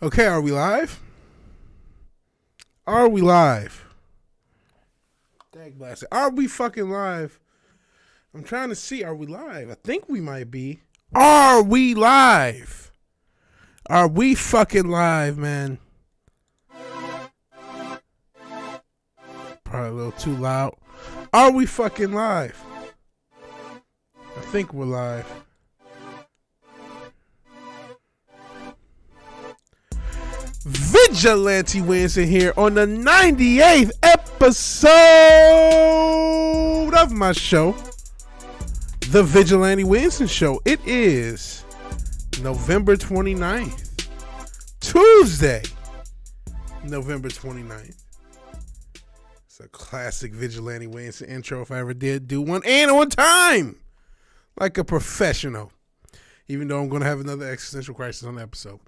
Okay, are we live? Are we live? Dag blasted. Are we fucking live? I'm trying to see. Are we live? I think we might be. Are we live? Are we fucking live, man? Probably a little too loud. Are we fucking live? I think we're live. Vigilante Williamson here on the 98th episode of my show, The Vigilante Williamson Show. It is November 29th, Tuesday, November 29th. It's a classic Vigilante Williamson intro if I ever did do one, and on time, like a professional, even though I'm going to have another existential crisis on the episode.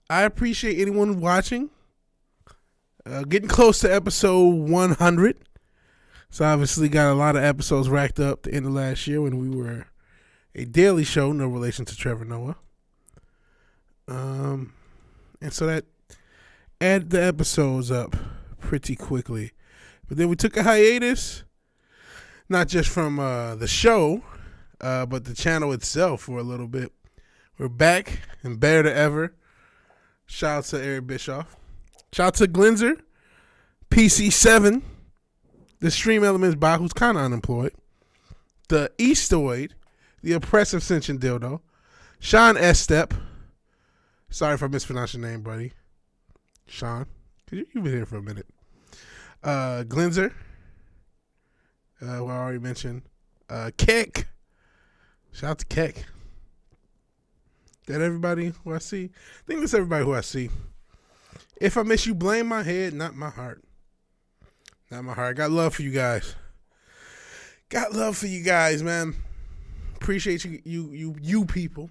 I appreciate anyone watching. Getting close to episode 100. So obviously got a lot of episodes racked up the end of last year when we were a daily show, no relation to Trevor Noah. And so that added the episodes up pretty quickly. But then we took a hiatus, not just from the show, but the channel itself for a little bit. We're back and better than ever. Shout out to Eric Bischoff. Shout out to Glenzer, PC7, the Stream Elements bot who's kind of unemployed, the Eastoid, the Oppressive Ascension Dildo, Sean Estep. Sorry if I mispronounced your name, buddy. Sean, because you've been here for a minute. Glenzer, who I already mentioned. Keck. Shout out to Keck. That everybody who I see? I think that's everybody who I see. If I miss you, blame my head, not my heart. Not my heart. Got love for you guys. Got love for you guys, man. Appreciate you people.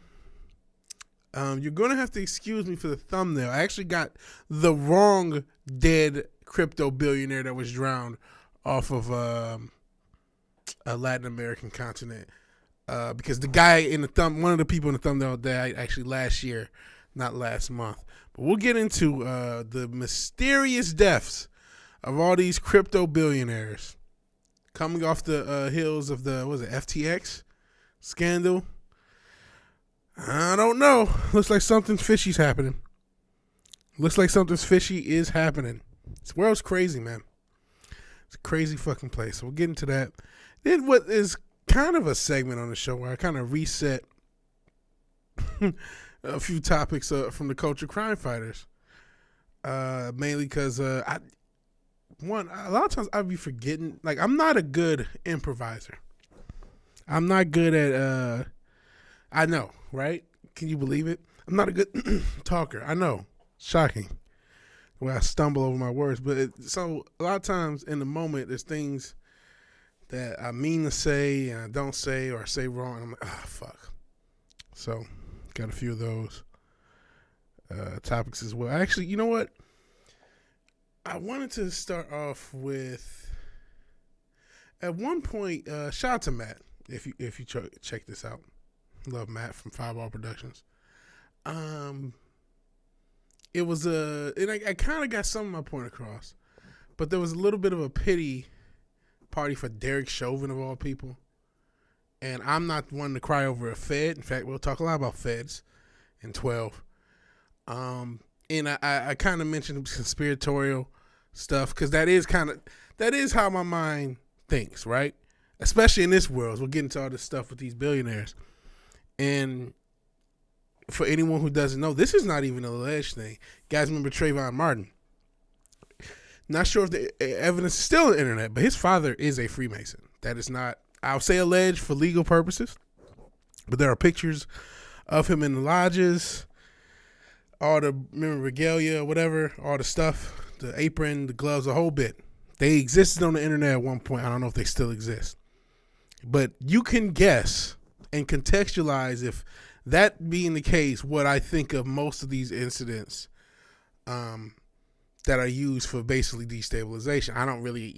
You're going to have to excuse me for the thumbnail. I actually got the wrong dead crypto billionaire that was drowned off of a Latin American continent. Because the guy in the one of the people in the thumbnail died actually last year, not last month. But we'll get into the mysterious deaths of all these crypto billionaires coming off the heels of the FTX scandal. I don't know. Looks like something fishy's happening. Looks like something fishy is happening. This world's crazy, man. It's a crazy fucking place. So we'll get into that. Then what is kind of a segment on the show where I kind of reset a few topics from the culture crime fighters. Mainly because a lot of times I'd be forgetting. Like, I'm not a good improviser. I'm not good at I know, right? Can you believe it? I'm not a good talker. I know. Shocking. The way I stumble over my words. But so a lot of times in the moment there's things that I mean to say and I don't say, or I say wrong, and I'm like, oh, fuck. So, got a few of those topics as well. Actually, you know what? I wanted to start off with, at one point, shout out to Matt, if you check this out. Love Matt from Fireball Productions. It was and I kind of got some of my point across, but there was a little bit of a pity party for Derek Chauvin of all people, and I'm not one to cry over a Fed. In fact, we'll talk a lot about Feds in 12. And I kind of mentioned conspiratorial stuff because that is how my mind thinks, right? Especially in this world, we'll get into all this stuff with these billionaires. And for anyone who doesn't know, this is not even an alleged thing. You guys remember Trayvon Martin? Not sure if the evidence is still on the internet, but his father is a Freemason. That is not, I'll say alleged for legal purposes, but there are pictures of him in the lodges, all the regalia, whatever, all the stuff, the apron, the gloves, the whole bit. They existed on the internet at one point. I don't know if they still exist. But you can guess and contextualize, if that being the case, what I think of most of these incidents that are used for basically destabilization. I don't really,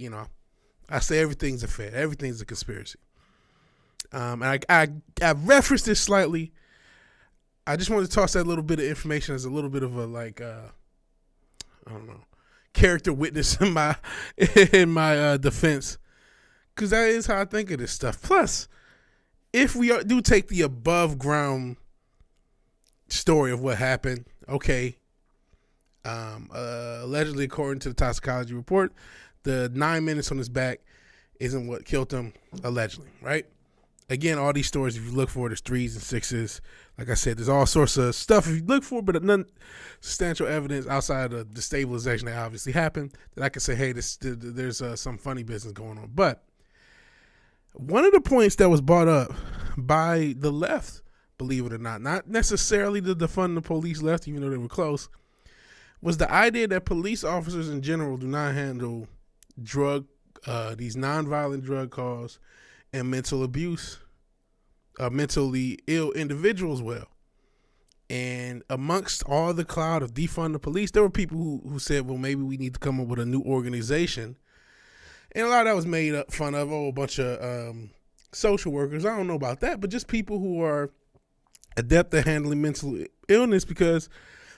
I say everything's a fed. Everything's a conspiracy. And I referenced this slightly I just wanted to toss that little bit of information as a little bit of a I don't know, character witness in my defense, because that is how I think of this stuff. Plus, if we do take the above ground story of what happened, okay, allegedly according to the toxicology report, the 9 minutes on his back isn't what killed him, allegedly, right? Again, all these stories, if you look for it, there's 3s and 6s. Like I said, there's all sorts of stuff if you look for, but none substantial evidence outside of the destabilization that obviously happened that I can say, hey, there's some funny business going on. But one of the points that was brought up by the left, believe it or not necessarily the defund the police left, even though they were close, was the idea that police officers in general do not handle these nonviolent drug calls and mental abuse, mentally ill individuals well. And amongst all the cloud of defund the police, there were people who said, well, maybe we need to come up with a new organization. And a lot of that was made up fun of, a bunch of social workers. I don't know about that, but just people who are adept at handling mental illness, because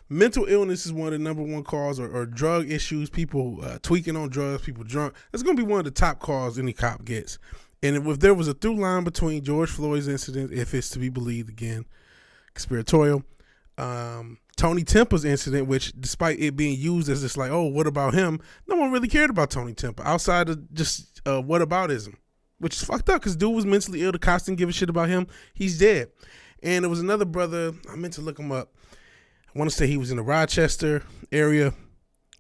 mental illness is one of the number one cause, or drug issues, people tweaking on drugs, people drunk. That's going to be one of the top calls any cop gets. And if there was a through line between George Floyd's incident, if it's to be believed, again, conspiratorial, Tony Tempa's incident, which despite it being used as just like, oh, what about him? No one really cared about Tony Tempa outside of just whataboutism, which is fucked up because dude was mentally ill. The cops didn't give a shit about him. He's dead. And there was another brother, I meant to look him up. I want to say he was in the Rochester area,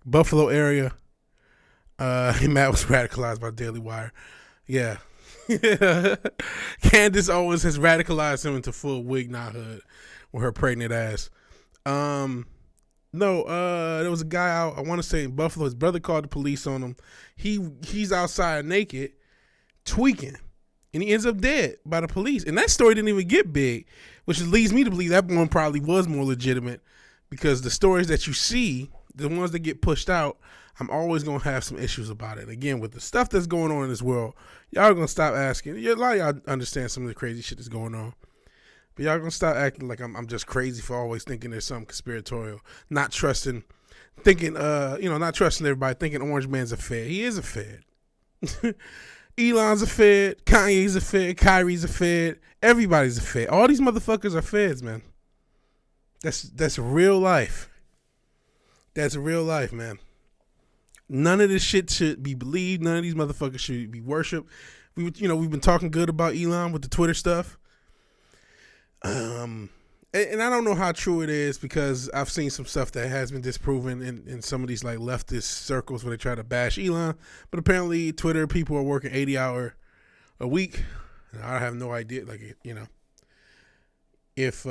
Buffalo area. Matt was radicalized by Daily Wire. Yeah. Candace Owens has radicalized him into full wig knothood with her pregnant ass. There was a guy out, I want to say in Buffalo. His brother called the police on him. He's outside naked, tweaking, and he ends up dead by the police. And that story didn't even get big, which leads me to believe that one probably was more legitimate, because the stories that you see, the ones that get pushed out, I'm always going to have some issues about it. Again, with the stuff that's going on in this world, y'all are going to stop asking. A lot of y'all understand some of the crazy shit that's going on. But y'all going to stop acting like I'm just crazy for always thinking there's something conspiratorial. Not trusting everybody, thinking Orange Man's a fed. He is a fed. Elon's a fed. Kanye's a fed. Kyrie's a fed. Everybody's a fed. All these motherfuckers are feds, man. That's real life. That's real life, man. None of this shit should be believed. None of these motherfuckers should be worshipped. We've been talking good about Elon with the Twitter stuff. And I don't know how true it is, because I've seen some stuff that has been disproven in some of these like leftist circles where they try to bash Elon. But apparently Twitter people are working 80-hour a week. I have no idea, if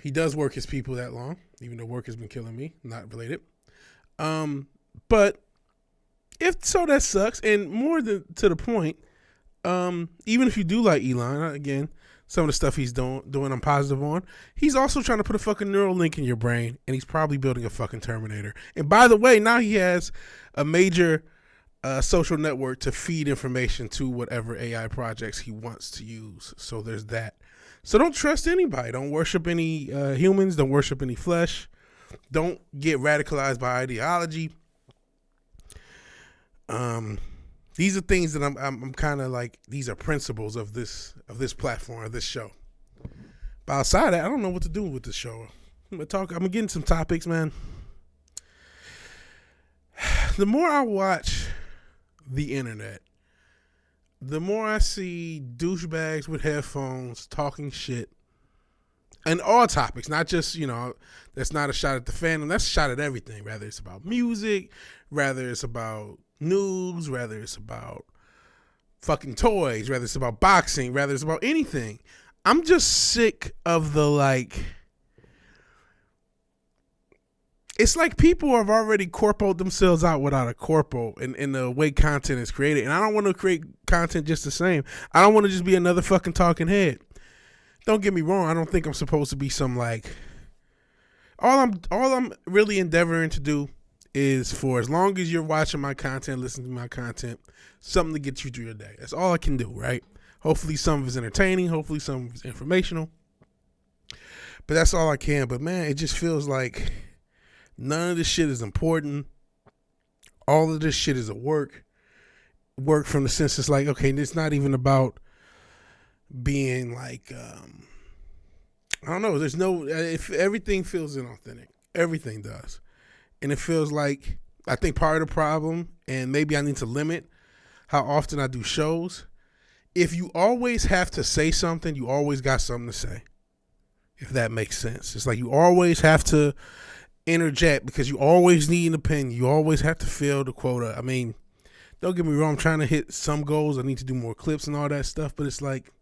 he does work his people that long, even though work has been killing me, not related. But if so, that sucks. And more to the point, even if you do like Elon, again, some of the stuff he's doing I'm positive on, he's also trying to put a fucking neural link in your brain, and he's probably building a fucking Terminator. And by the way, now he has a major social network to feed information to whatever AI projects he wants to use. So there's that. So don't trust anybody. Don't worship any humans. Don't worship any flesh. Don't get radicalized by ideology. These are things that I'm kind of like, these are principles of this platform, of this show. But outside of that, I don't know what to do with this show. I'm gonna get into some topics, man. The more I watch the internet, the more I see douchebags with headphones talking shit, and all topics, not just, that's not a shot at the fandom, that's a shot at everything. Rather it's about music, rather it's about news, rather it's about fucking toys, rather it's about boxing, rather it's about anything. I'm just sick of it's like people have already corpoed themselves out without a corpo in the way content is created. And I don't want to create content just the same. I don't want to just be another fucking talking head. Don't get me wrong. I don't think I'm supposed to be some all I'm really endeavoring to do is, for as long as you're watching my content, listening to my content, something to get you through your day. That's all I can do, right? Hopefully some of it's entertaining. Hopefully some of it's informational. But that's all I can. But man, it just feels like none of this shit is important. All of this shit is a work from the sense it's like, okay, it's not even about being like, I don't know. There's no, if everything feels inauthentic, everything does. And it feels like, I think part of the problem, and maybe I need to limit how often I do shows. If you always have to say something, you always got something to say. If that makes sense. It's like you always have to interject because you always need an opinion. You always have to fill the quota. I mean, don't get me wrong. I'm trying to hit some goals. I need to do more clips and all that stuff. But it's like,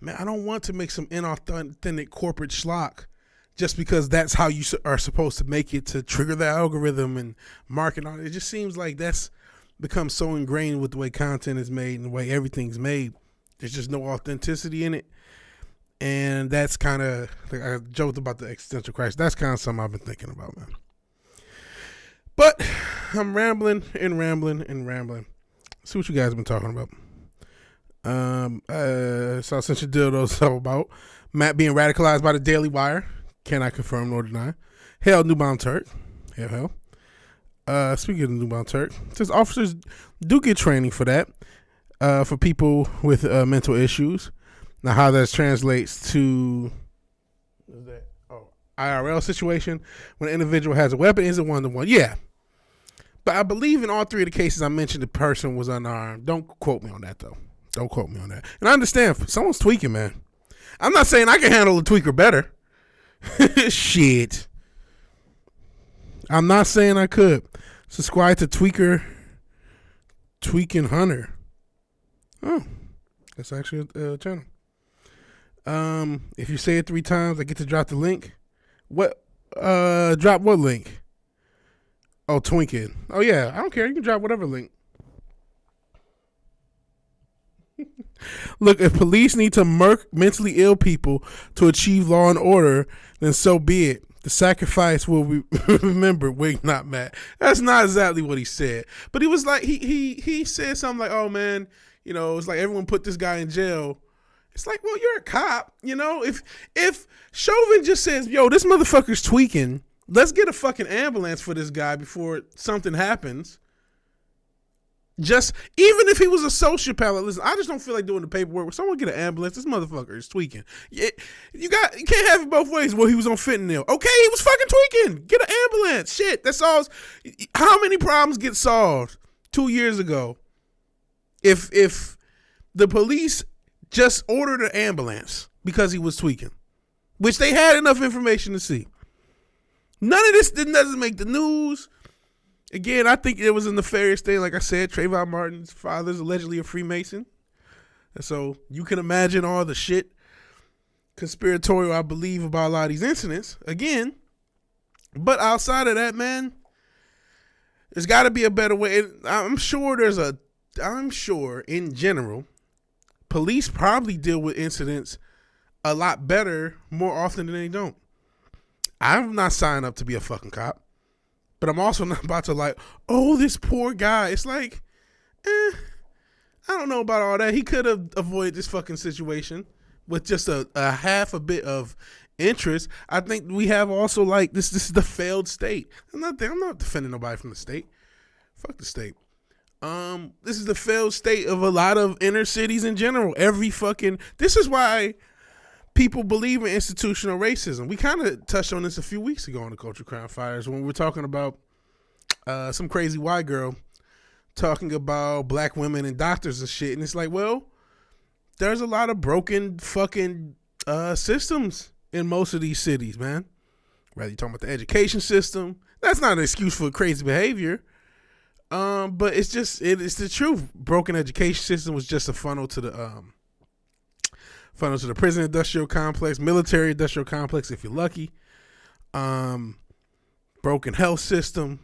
man, I don't want to make some inauthentic corporate schlock just because that's how you are supposed to make it to trigger the algorithm and market on it. It just seems like that's become so ingrained with the way content is made and the way everything's made. There's just no authenticity in it. And that's kind of, like I joked about the existential crisis. That's kind of something I've been thinking about, man. But I'm rambling. Let's see what you guys have been talking about. So since your dildo's all about Matt being radicalized by the Daily Wire. Cannot confirm nor deny. Hell, Newbound Turk. Hell. Speaking of the Newbound Turk, says officers do get training for that, for people with mental issues. Now, how that translates to IRL situation when an individual has a weapon is a one-to-one. Yeah. But I believe in all three of the cases I mentioned, the person was unarmed. Don't quote me on that, though. Don't quote me on that. And I understand, someone's tweaking, man. I'm not saying I can handle a tweaker better. Shit. I'm not saying I could. Subscribe to Tweaking Hunter. Oh, that's actually a channel. If you say it 3 times, I get to drop the link. What? Drop what link? Oh, Twinking. Oh yeah, I don't care. You can drop whatever link. Look, if police need to murk mentally ill people to achieve law and order, then so be it. The sacrifice will be remembered. Wait, not Matt. That's not exactly what he said. But he was like, he said something like, oh man, you know, it's like everyone put this guy in jail. It's like, well, you're a cop, you know? If Chauvin just says, yo, this motherfucker's tweaking, let's get a fucking ambulance for this guy before something happens. Just, even if he was a sociopath, listen, I just don't feel like doing the paperwork. Someone get an ambulance. This motherfucker is tweaking. You can't have it both ways. Well, he was on fentanyl. Okay, he was fucking tweaking. Get an ambulance. Shit, that solves. How many problems get solved 2 years ago if the police just ordered an ambulance because he was tweaking, which they had enough information to see. None of this doesn't make the news. Again, I think it was a nefarious thing. Like I said, Trayvon Martin's father's allegedly a Freemason. And so you can imagine all the shit conspiratorial I believe about a lot of these incidents. Again, but outside of that, man, there's got to be a better way. I'm sure in general, police probably deal with incidents a lot better more often than they don't. I'm not signing up to be a fucking cop. But I'm also not about to like, oh, this poor guy. It's like, I don't know about all that. He could have avoided this fucking situation with just a half a bit of interest. I think we have also like, this is the failed state. I'm not defending nobody from the state. Fuck the state. This is the failed state of a lot of inner cities in general. This is why people believe in institutional racism. We kind of touched on this a few weeks ago on the Culture Crime Fires when we were talking about some crazy white girl talking about black women and doctors and shit. And it's like, well, there's a lot of broken fucking systems in most of these cities, man. Whether you're talking about the education system, that's not an excuse for crazy behavior. But it's the truth. Broken education system was just a funnel to the prison industrial complex, military industrial complex, if you're lucky. Broken health system,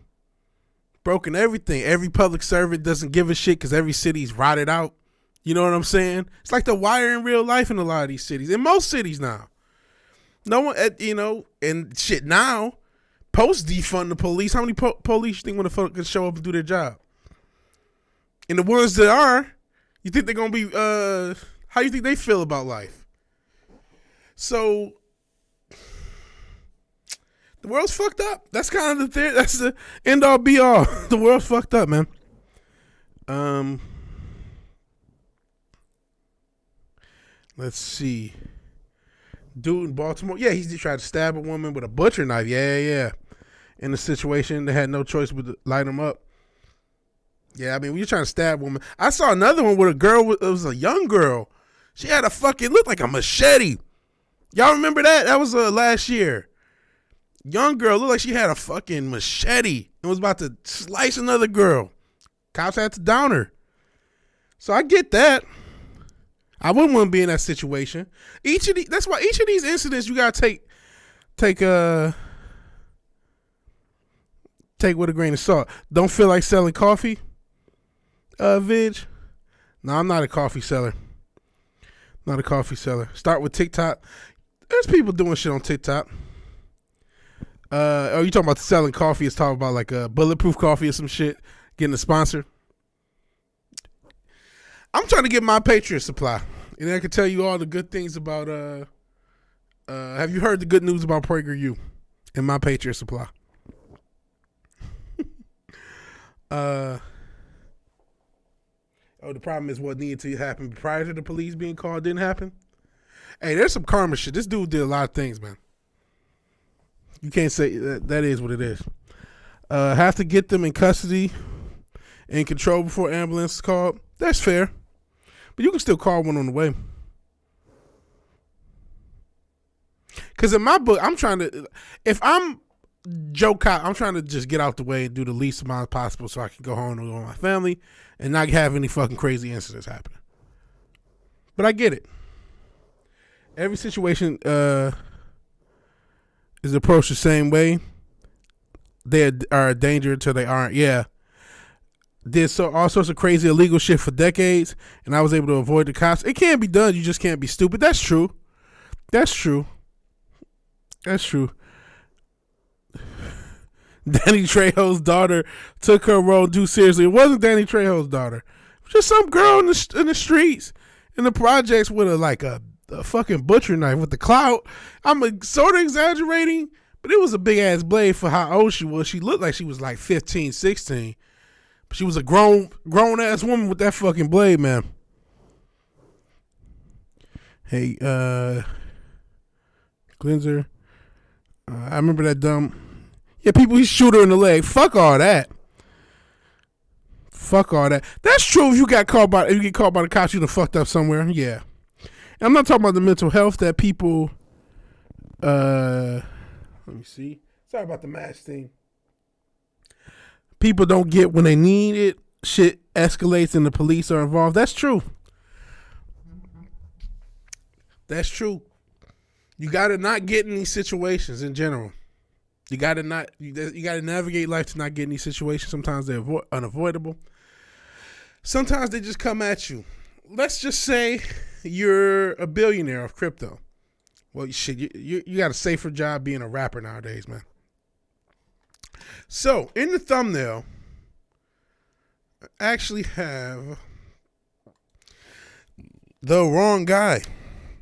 broken everything. Every public servant doesn't give a shit because every city's rotted out. You know what I'm saying? It's like The Wire in real life in a lot of these cities. In most cities now. No one, and shit now, post defund the police. How many police you think want to show up and do their job? And the ones that are, you think they're going to be, how you think they feel about life? So The world's fucked up. That's kind of that's the end all be all. The world's fucked up, man. Let's see. Dude in Baltimore. Yeah, he tried to stab a woman with a butcher knife. Yeah. In a situation, they had no choice but to light him up. Yeah, I mean, when you're trying to stab a woman. I saw another one with a girl. It was a young girl. She had looked like a machete. Y'all remember that? That was last year. Young girl looked like she had a fucking machete and was about to slice another girl. Cops had to down her. So I get that. I wouldn't want to be in that situation. That's why each of these incidents you gotta take with a grain of salt. Don't feel like selling coffee, Vig? No, I'm not a coffee seller. Not a coffee seller. Start with TikTok. There's people doing shit on TikTok. Are you talking about selling coffee? It's talking about like a bulletproof coffee or some shit. Getting a sponsor. I'm trying to get my Patriot Supply, and I can tell you all the good things about. Have you heard the good news about PragerU and my Patriot Supply? The problem is what needed to happen prior to the police being called didn't happen. Hey, there's some karma shit. This dude did a lot of things, man. You can't say that is what it is. Have to get them in custody and control before ambulance is called. That's fair. But you can still call one on the way. Because in my book, if I'm Joe Cop, I'm trying to just get out the way and do the least amount possible so I can go home and go with my family and not have any fucking crazy incidents happen. But I get it. Every situation is approached the same way. They are a danger until they aren't. Yeah. Did all sorts of crazy illegal shit for decades, and I was able to avoid the cops. It can be done. You just can't be stupid. That's true. Danny Trejo's daughter took her role too seriously. It wasn't Danny Trejo's daughter. It was just some girl in the streets, in the projects with a fucking butcher knife with the clout. I'm sort of exaggerating, but it was a big ass blade for how old she was. She looked like she was like 15, 16. But she was a grown ass woman with that fucking blade, man. Hey, cleanser. I remember that dumb. Yeah, people, he shoot her in the leg. Fuck all that. That's true. If you get caught by the cops, you done fucked up somewhere. Yeah. And I'm not talking about the mental health that people. Let me see. Sorry about the mask thing. People don't get when they need it. Shit escalates and the police are involved. That's true. You gotta not get in these situations in general. You gotta navigate life to not get in these situations. Sometimes they're unavoidable. Sometimes they just come at you. Let's just say you're a billionaire of crypto. Well, shit, you got a safer job being a rapper nowadays, man. So, in the thumbnail, I actually have the wrong guy.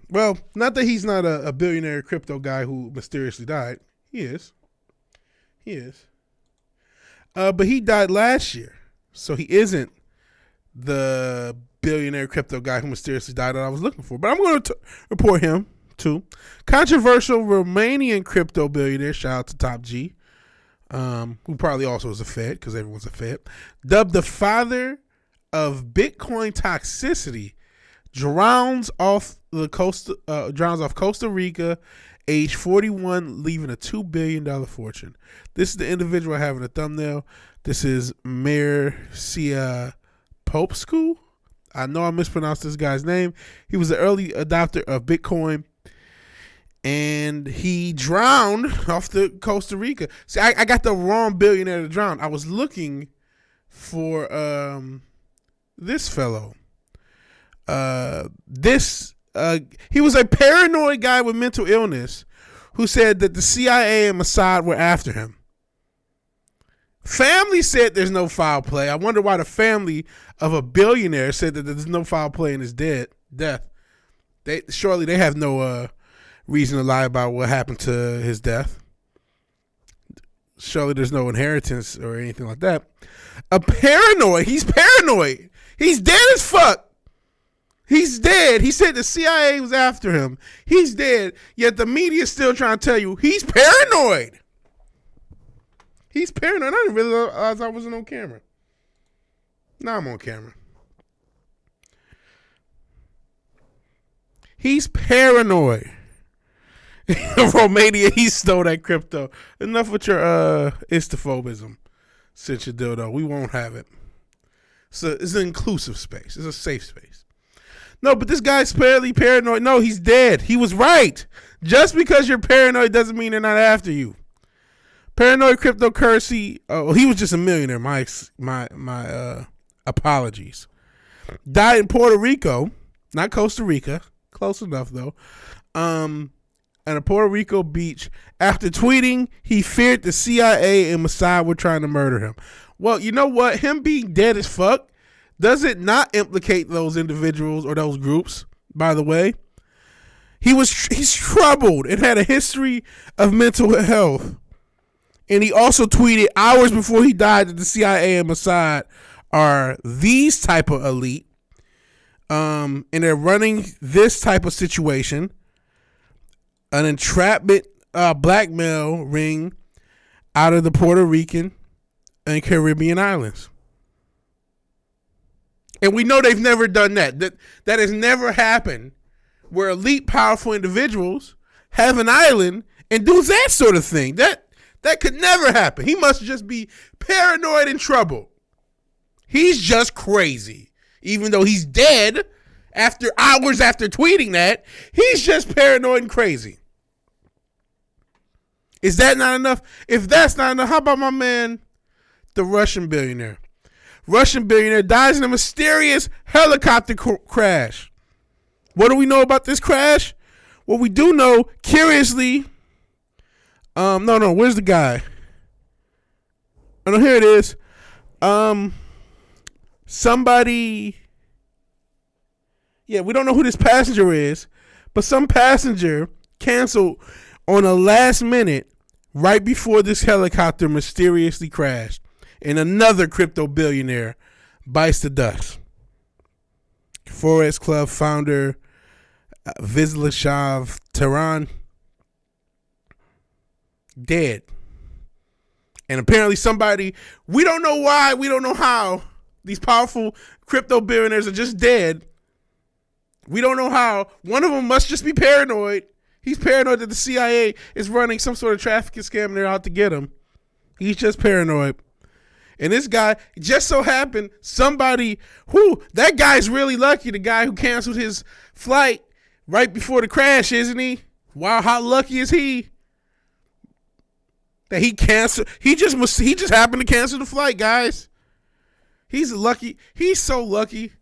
Well, not that he's not a billionaire crypto guy who mysteriously died. He is. But he died last year. So he isn't the billionaire crypto guy who mysteriously died that I was looking for. But I'm going to report him, too. Controversial Romanian crypto billionaire, shout out to Top G, who probably also is a Fed, because everyone's a Fed, dubbed the father of Bitcoin toxicity, drowns off Costa Rica, age 41, leaving a $2 billion fortune. This is the individual having a thumbnail. This is Mircea Popescu. I know I mispronounced this guy's name. He was an early adopter of Bitcoin, and he drowned off the Costa Rica. See, I got the wrong billionaire to drown. I was looking for this fellow. He was a paranoid guy with mental illness who said that the CIA and Mossad were after him. Family said there's no foul play. I wonder why the family of a billionaire said that there's no foul play in his death. Surely they have no reason to lie about what happened to his death. surely there's no inheritance or anything like that. He's paranoid. He's dead as fuck. He's dead. He said the CIA was after him. He's dead. Yet the media's still trying to tell you he's paranoid. He's paranoid. I didn't realize I wasn't on camera. Now I'm on camera. He's paranoid. Romania, he stole that crypto. Enough with your istophobism. Since you dildo, we won't have it. So it's an inclusive space. It's a safe space. No, but this guy's fairly paranoid. No, he's dead. He was right. Just because you're paranoid doesn't mean they're not after you. Paranoid cryptocurrency. Oh, he was just a millionaire. My apologies. Died in Puerto Rico, not Costa Rica. Close enough though. At a Puerto Rico beach after tweeting he feared the CIA and Mossad were trying to murder him. Well, you know what? Him being dead as fuck doesn't not implicate those individuals or those groups, by the way. He's troubled and had a history of mental health. And he also tweeted hours before he died that the CIA and Mossad are these type of elite. And they're running this type of situation. An entrapment blackmail ring out of the Puerto Rican and Caribbean islands. And we know they've never done that. That has never happened where elite powerful individuals have an island and do that sort of thing. That could never happen. He must just be paranoid and troubled. He's just crazy. Even though he's dead after hours after tweeting that, he's just paranoid and crazy. Is that not enough? If that's not enough, how about my man, the Russian billionaire? Russian billionaire dies in a mysterious helicopter crash. What do we know about this crash? Well, we do know, curiously, where's the guy? Oh, no, here it is. Somebody, we don't know who this passenger is, but some passenger canceled on a last minute right before this helicopter mysteriously crashed, and another crypto billionaire bites the dust. Forex Club founder Vigilante Tehran dead. And apparently somebody, we don't know why, we don't know how, these powerful crypto billionaires are just dead. We don't know how. One of them must just be paranoid. He's paranoid that the CIA is running some sort of trafficking scam and they're out to get him. He's just paranoid. And this guy, just so happened, that guy's really lucky, the guy who canceled his flight right before the crash, isn't he? Wow, how lucky is he? That he canceled, he just happened to cancel the flight, guys. He's lucky. He's so lucky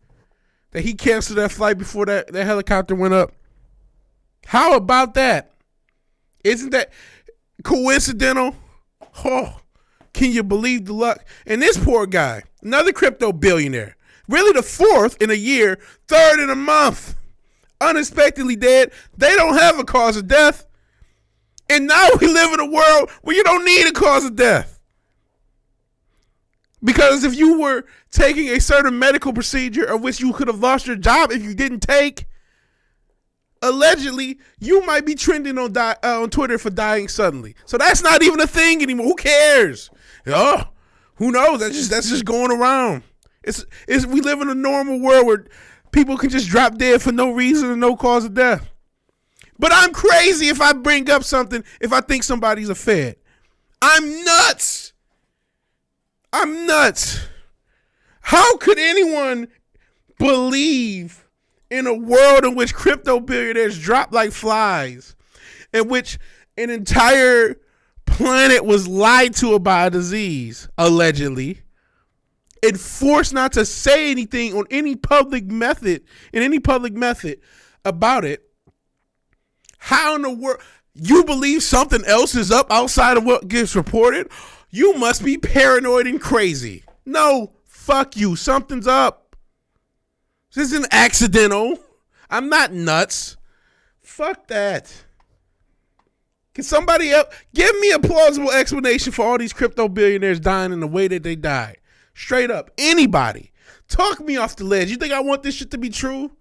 that he canceled that flight before that helicopter went up. How about that? Isn't that coincidental? Oh, can you believe the luck? And this poor guy, another crypto billionaire, really the fourth in a year, third in a month, unexpectedly dead. They don't have a cause of death. And now we live in a world where you don't need a cause of death. Because if you were taking a certain medical procedure of which you could have lost your job if you didn't take, allegedly, you might be trending on Twitter for dying suddenly. So that's not even a thing anymore. Who cares? Oh, who knows? That's just going around. We live in a normal world where people can just drop dead for no reason and no cause of death. But I'm crazy if I bring up something if I think somebody's a fed. I'm nuts. How could anyone believe in a world in which crypto billionaires drop like flies, in which an entire planet was lied to about a disease, allegedly, and forced not to say anything on any public method, about it? How in the world you believe something else is up outside of what gets reported? You must be paranoid and crazy. No, fuck you. Something's up. This isn't accidental. I'm not nuts. Fuck that. Can somebody else give me a plausible explanation for all these crypto billionaires dying in the way that they died? Straight up. Anybody. Talk me off the ledge. You think I want this shit to be true?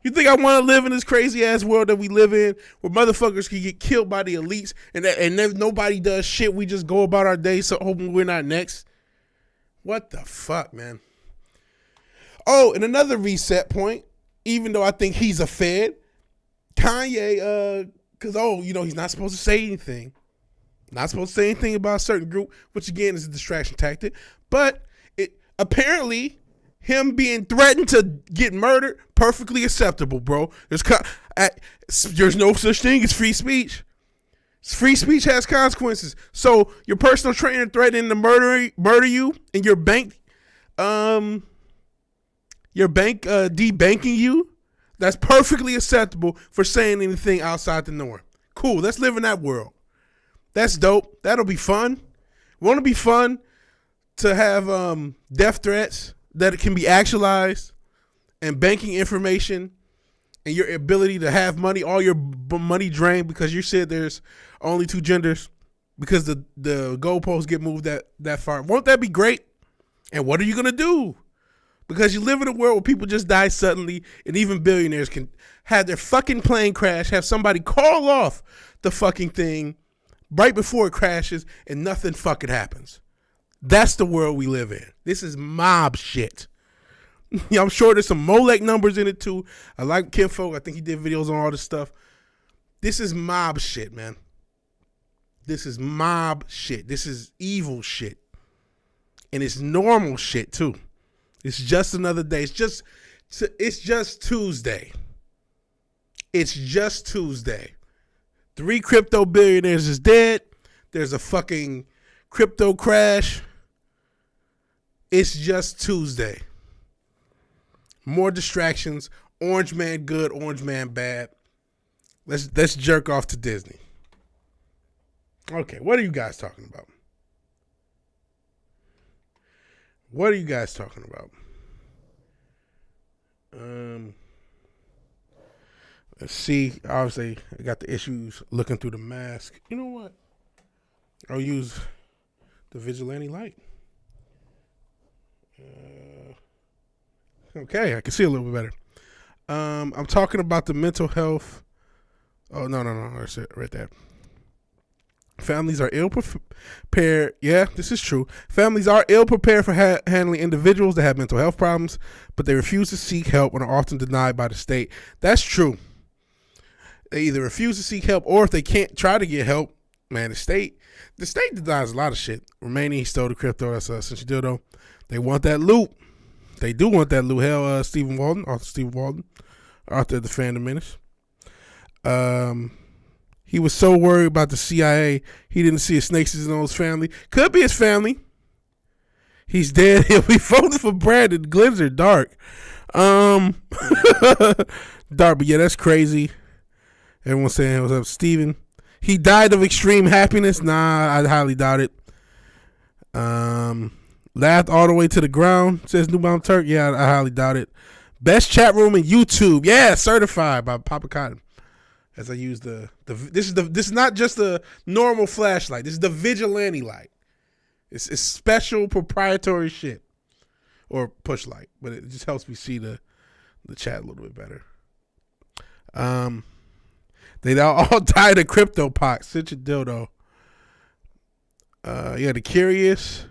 You think I want to live in this crazy ass world that we live in where motherfuckers can get killed by the elites and if nobody does shit, we just go about our day so hoping we're not next? What the fuck, man? Oh, and another reset point, even though I think he's a fed, Kanye, because, he's not supposed to say anything. Not supposed to say anything about a certain group, which again is a distraction tactic. But apparently him being threatened to get murdered, perfectly acceptable, bro. There's no such thing as free speech. Free speech has consequences. So your personal trainer threatening to murder you, and your bank debanking you, that's perfectly acceptable for saying anything outside the norm. Cool, let's live in that world. That's dope. That'll be fun. Won't it be fun to have death threats that it can be actualized, and banking information and your ability to have money, all your money drained because you said there's only two genders because the goalposts get moved that far? Won't that be great? And what are you going to do? Because you live in a world where people just die suddenly, and even billionaires can have their fucking plane crash, have somebody call off the fucking thing right before it crashes, and nothing fucking happens. That's the world we live in. This is mob shit. I'm sure there's some Molech numbers in it too. I like Kim Folk. I think he did videos on all this stuff. This is mob shit, man. This is mob shit. This is evil shit. And it's normal shit too. It's just another day. It's just Tuesday. It's just Tuesday. 3 crypto billionaires is dead. There's a fucking crypto crash. It's just Tuesday. More distractions. Orange man good, orange man bad. Let's jerk off to Disney. Okay, what are you guys talking about? What are you guys talking about? Let's see. Obviously, I got the issues looking through the mask. You know what? I'll use the Vigilante light. Okay, I can see a little bit better. I'm talking about the mental health. Oh, no. That's it right there. Families are ill prepared. Yeah, this is true. Families are ill prepared for handling individuals that have mental health problems, but they refuse to seek help and are often denied by the state. That's true. They either refuse to seek help, or if they can't try to get help, man, the state denies a lot of shit. Romania stole the crypto. That's since you did though. They want that loot. They do want that loot. Hell, Arthur Stephen Walden, author of The Phantom Menace. He was so worried about the CIA, he didn't see a snakes in his family. Could be his family. He's dead. He'll be voting for Brandon. Glenzer dark. Dark, but yeah, that's crazy. Everyone's saying, what's up, Steven? He died of extreme happiness. Nah, I highly doubt it. Laughed all the way to the ground, says New Bomb Turk. Yeah, I highly doubt it. Best chat room in YouTube. Yeah, certified by Papa Cotton. As I use this is not just a normal flashlight. This is the Vigilante light. It's special proprietary shit, or push light, but it just helps me see the chat a little bit better. They all died of crypto pox. Such a dildo. Yeah, the curious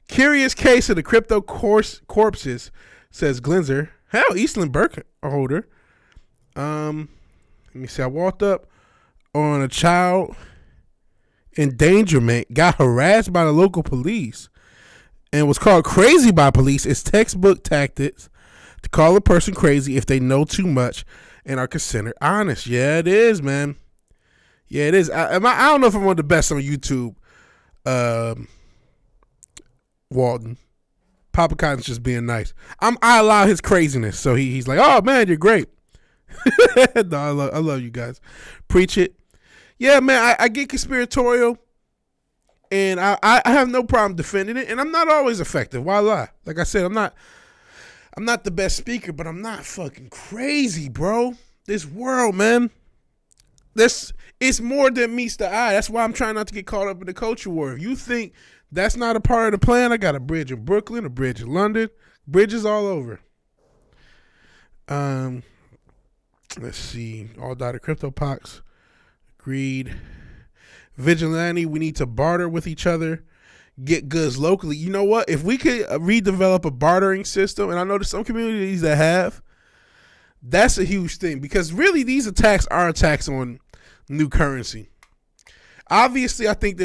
case of the crypto corpses, says Glenzer. Hell, Eastland Burkholder. Let me see. I walked up on a child endangerment, got harassed by the local police, and was called crazy by police. It's textbook tactics to call a person crazy if they know too much and are considered honest. Yeah, it is, man. Yeah, it is. I don't know if I'm one of the best on YouTube. Walton. Papa Cotton's just being nice. I allow his craziness, so he's like, oh man, you're great. No, I love you guys. Preach it. Yeah, man, I get conspiratorial, and I have no problem defending it, and I'm not always effective. Why lie? Like I said, I'm not the best speaker, but I'm not fucking crazy, bro. This world, man. this it's more than meets the eye. That's why I'm trying not to get caught up in the culture war. If you think that's not a part of the plan, I got a bridge in Brooklyn, a bridge in London, bridges all over. Let's see. All dotted CryptoPox. Agreed. Vigilante, we need to barter with each other. Get goods locally. You know what? If we could redevelop a bartering system, and I know there's some communities that have, that's a huge thing, because really these attacks are attacks on new currency. Obviously, I think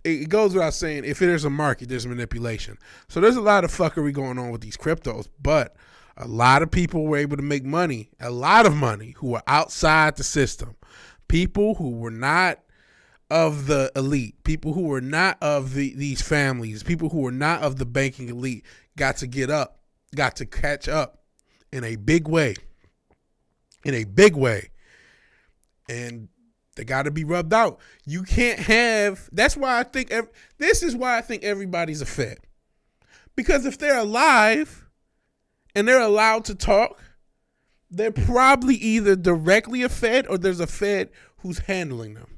it goes without saying, if there's a market, there's manipulation. So there's a lot of fuckery going on with these cryptos, but a lot of people were able to make money, a lot of money, who were outside the system. People who were not of the elite, people who were not of these families, people who were not of the banking elite got to get up, got to catch up in a big way. And they got to be rubbed out. You can't have, this is why I think everybody's a Fed. Because if they're alive and they're allowed to talk, they're probably either directly a Fed or there's a Fed who's handling them.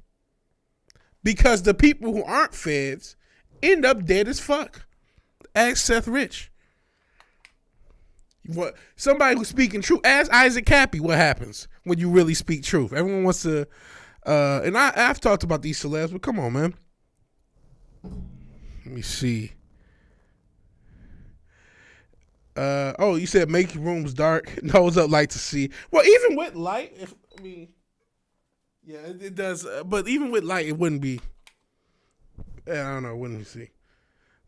Because the people who aren't feds end up dead as fuck. Ask Seth Rich. What somebody who's speaking truth. Ask Isaac Cappy what happens when you really speak truth. Everyone wants to, and I've talked about these celebs, but come on, man. Let me see. You said make rooms dark. Nose up light to see. Well, even with light, yeah, it does. But even with light, it wouldn't be. I don't know. Wouldn't see.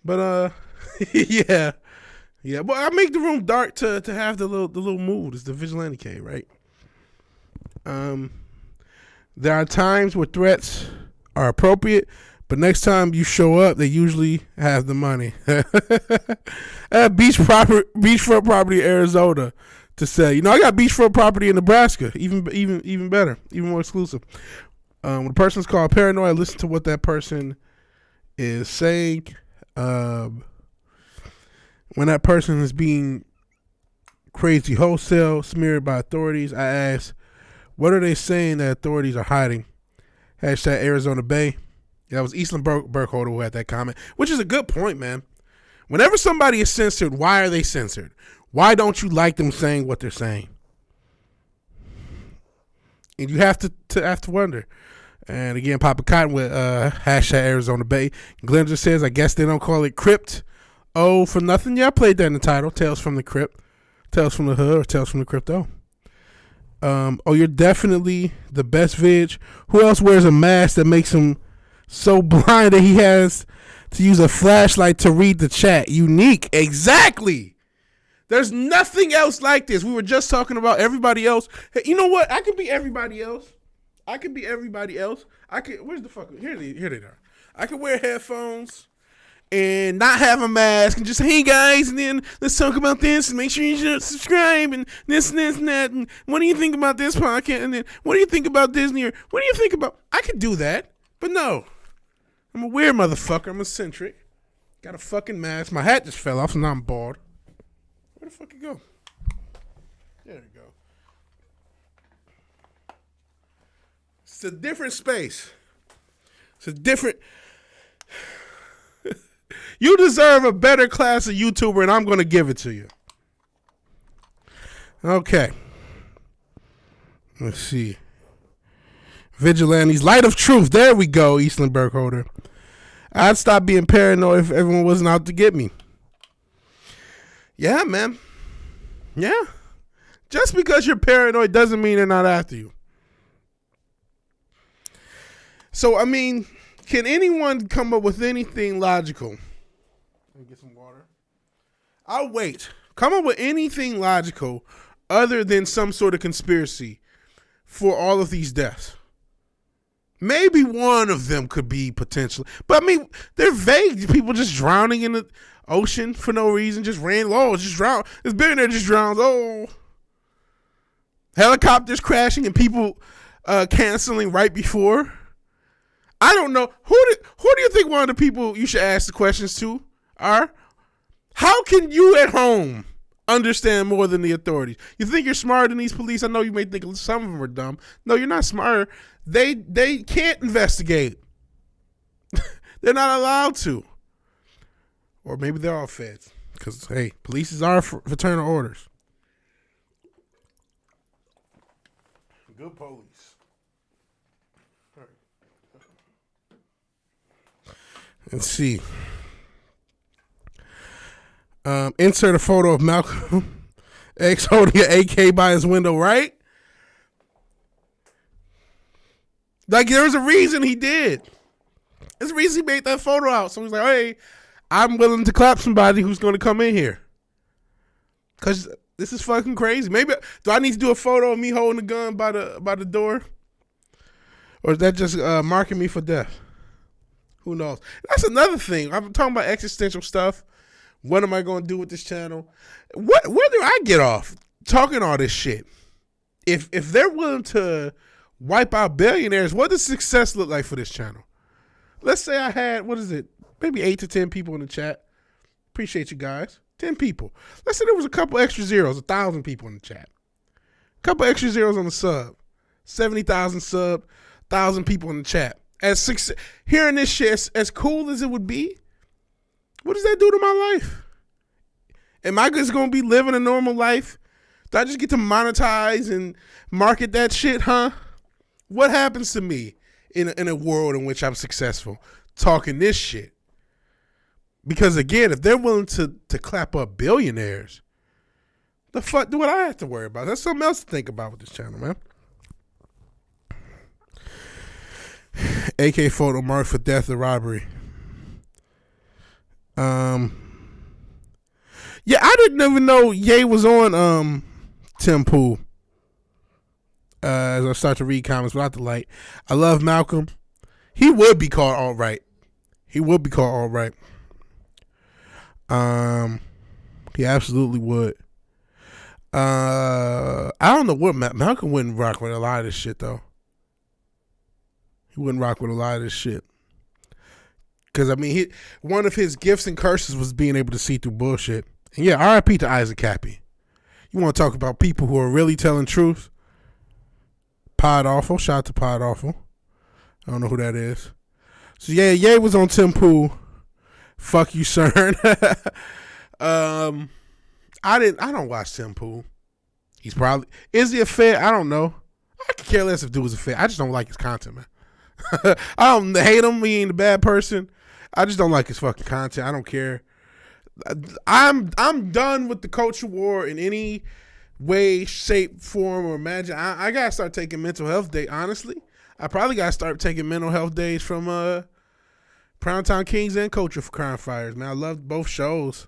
But yeah. But I make the room dark to have the little mood. It's the vigilante cave, right? There are times where threats are appropriate, but next time you show up, they usually have the money. Beachfront property in Arizona. To say, I got beachfront property in Nebraska, even better, even more exclusive. When a person's called paranoid, listen to what that person is saying. When that person is being crazy wholesale, smeared by authorities, I ask, what are they saying that authorities are hiding? Hashtag Arizona Bay. Yeah, that was Eastland Burkholder who had that comment, which is a good point, man. Whenever somebody is censored, why are they censored? Why don't you like them saying what they're saying? And you have to wonder. And again, Papa Cotton with hashtag Arizona Bay. Glenn just says, I guess they don't call it Crypt. Oh, for nothing. Yeah, I played that in the title. Tales from the Crypt. Tales from the Hood or Tales from the Crypto. You're definitely the best Vig. Who else wears a mask that makes him so blind that he has to use a flashlight to read the chat? Unique. Exactly. There's nothing else like this. We were just talking about everybody else. Hey, you know what? I could be everybody else. Where's the fuck? Here they are. I could wear headphones and not have a mask and just, hey guys, and then let's talk about this and make sure you subscribe and this and that. And what do you think about this podcast? And then what do you think about Disney? Or what do you think about? I could do that, but no. I'm a weird motherfucker. I'm eccentric. Got a fucking mask. My hat just fell off, so now I'm bald. Where the fuck it go? There we go. It's a different space. It's a different. You deserve a better class of YouTuber, and I'm going to give it to you. Okay. Let's see. Vigilantes. Light of Truth. There we go, Eastland Burkholder. I'd stop being paranoid if everyone wasn't out to get me. Yeah, man. Yeah. Just because you're paranoid doesn't mean they're not after you. So, I mean, can anyone come up with anything logical? Let me get some water. I'll wait. Come up with anything logical other than some sort of conspiracy for all of these deaths. Maybe one of them could be potential. But, I mean, they're vague. People just drowning in the ocean for no reason. Just just drown. This billionaire just drowns. Oh. Helicopters crashing and people canceling right before. I don't know. Who do you think one of the people you should ask the questions to are? How can you at home understand more than the authorities. You think you're smarter than these police? I know you may think some of them are dumb. No, you're not smarter. They can't investigate. They're not allowed to. Or maybe they're all feds. Because, hey, police is our fraternal orders. Good police. All right. Let's see. Insert a photo of Malcolm X holding an AK by his window, right? Like, there was a reason he did. There's a reason he made that photo out. So he's like, hey, I'm willing to clap somebody who's going to come in here. Because this is fucking crazy. Maybe, do I need to do a photo of me holding a gun by the door? Or is that just marking me for death? Who knows? That's another thing. I'm talking about existential stuff. What am I going to do with this channel? Where do I get off talking all this shit? If they're willing to wipe out billionaires, what does success look like for this channel? Let's say I had, maybe 8 to 10 people in the chat. Appreciate you guys. 10 people. Let's say there was a couple extra zeros, 1,000 people in the chat. A couple extra zeros on the sub. 70,000 sub, 1,000 people in the chat. Hearing this shit, as cool as it would be, what does that do to my life? Am I just going to be living a normal life? Do I just get to monetize and market that shit, huh? What happens to me in a world in which I'm successful talking this shit? Because again, if they're willing to clap up billionaires, the fuck do what I have to worry about? That's something else to think about with this channel, man. AK photo marked for death or robbery. Yeah, I didn't even know Ye was on Tim Pool. As I start to read comments without the light. I love Malcolm. He would be called all right. He absolutely would. I don't know what Malcolm wouldn't rock with a lot of this shit though. He wouldn't rock with a lot of this shit. Because, I mean, one of his gifts and curses was being able to see through bullshit. And yeah, RIP to Isaac Cappy. You want to talk about people who are really telling truth? Pod Awful. Shout out to Pod Awful. I don't know who that is. So, yeah, Ye was on Tim Pool. Fuck you, CERN. I don't watch Tim Pool. Is he a fed? I don't know. I could care less if dude was a fed. I just don't like his content, man. I don't hate him. He ain't a bad person. I just don't like his fucking content. I don't care. I'm done with the culture war in any way, shape, form, or imagine. I gotta start taking mental health day. Honestly, I probably gotta start taking mental health days from Primetime Kings and Culture for Crime Fighters. Man, I love both shows,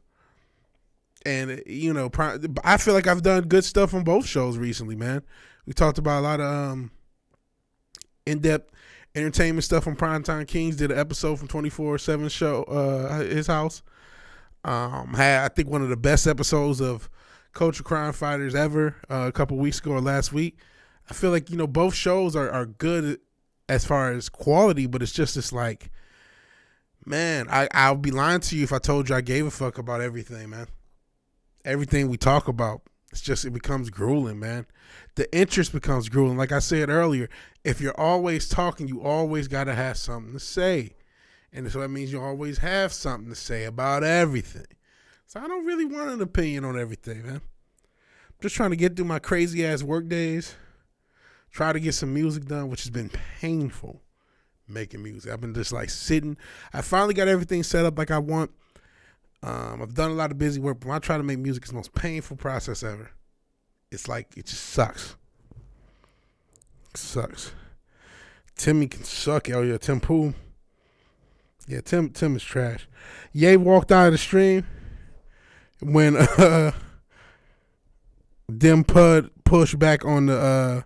and you know, I feel like I've done good stuff on both shows recently. Man, we talked about a lot of in-depth entertainment stuff on Primetime Kings. Did an episode from 24/7 show, his house. Had I think one of the best episodes of Culture Crime Fighters ever a couple weeks ago or last week. I feel like, you know, both shows are good as far as quality, but it's just this like, man, I'll be lying to you if I told you I gave a fuck about everything, man. Everything we talk about, it becomes grueling, man. The interest becomes grueling. Like I said earlier, if you're always talking, you always got to have something to say. And so that means you always have something to say about everything. So I don't really want an opinion on everything, man. I'm just trying to get through my crazy ass work days. Try to get some music done, which has been painful making music. I've been just like sitting. I finally got everything set up like I want. I've done a lot of busy work, but when I try to make music, it's the most painful process ever. It's like, it just sucks. It sucks. Timmy can suck. Oh, yeah, Tim Pool. Yeah, Tim is trash. Ye walked out of the stream when Dim Pud pushed back on the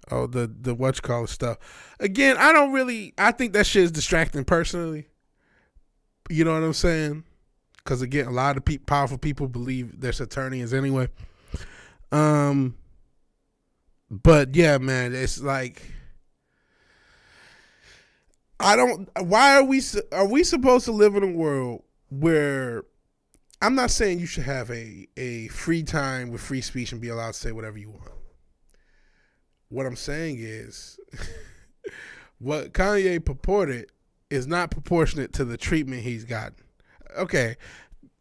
what you call it stuff. Again, I think that shit is distracting personally. You know what I'm saying? Because again, a lot of powerful people believe they're Saturnians anyway. But yeah, man, it's like, why are we supposed to live in a world where I'm not saying you should have a free time with free speech and be allowed to say whatever you want. What I'm saying is what Kanye purported is not proportionate to the treatment he's gotten. Okay,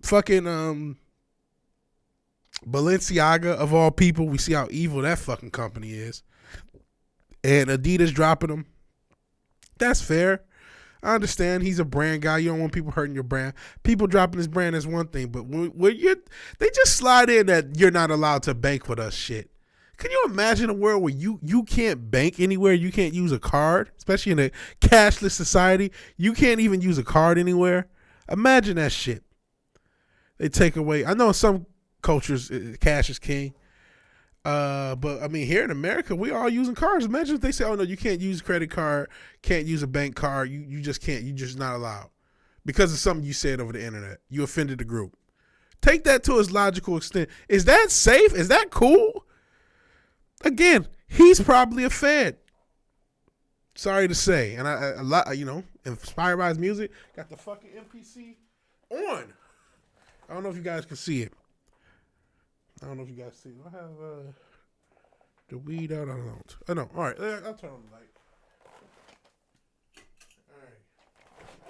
fucking Balenciaga of all people, we see how evil that fucking company is. And Adidas dropping him. That's fair. I understand he's a brand guy. You don't want people hurting your brand. People dropping his brand is one thing, but when they just slide in that you're not allowed to bank with us shit. Can you imagine a world where you can't bank anywhere? You can't use a card, especially in a cashless society. You can't even use a card anywhere. Imagine that shit. They take away. I know in some cultures cash is king. But I mean, here in America, we all using cards. Imagine if they say, "Oh no, you can't use a credit card, can't use a bank card. You just can't. You just not allowed because of something you said over the internet. You offended the group." Take that to its logical extent. Is that safe? Is that cool? Again, he's probably a Fed. Sorry to say, and I a lot, inspired by his music. Got the fucking MPC on. I don't know if you guys can see it. I have the weed out. I don't. I know. All right. I'll turn on the light. All right.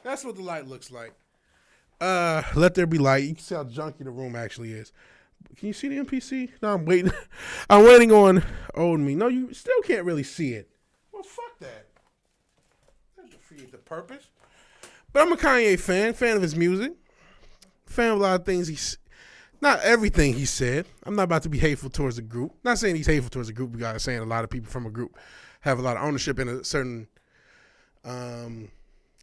That's what the light looks like. Let there be light. You can see how junky the room actually is. Can you see the MPC? No, I'm waiting. I'm waiting on old me. No, you still can't really see it. Well, fuck that. That defeated the purpose. But I'm a Kanye fan of his music, fan of a lot of things he's. Not everything he said. I'm not about to be hateful towards the group. Not saying he's hateful towards the group because I'm saying a lot of people from a group have a lot of ownership in a certain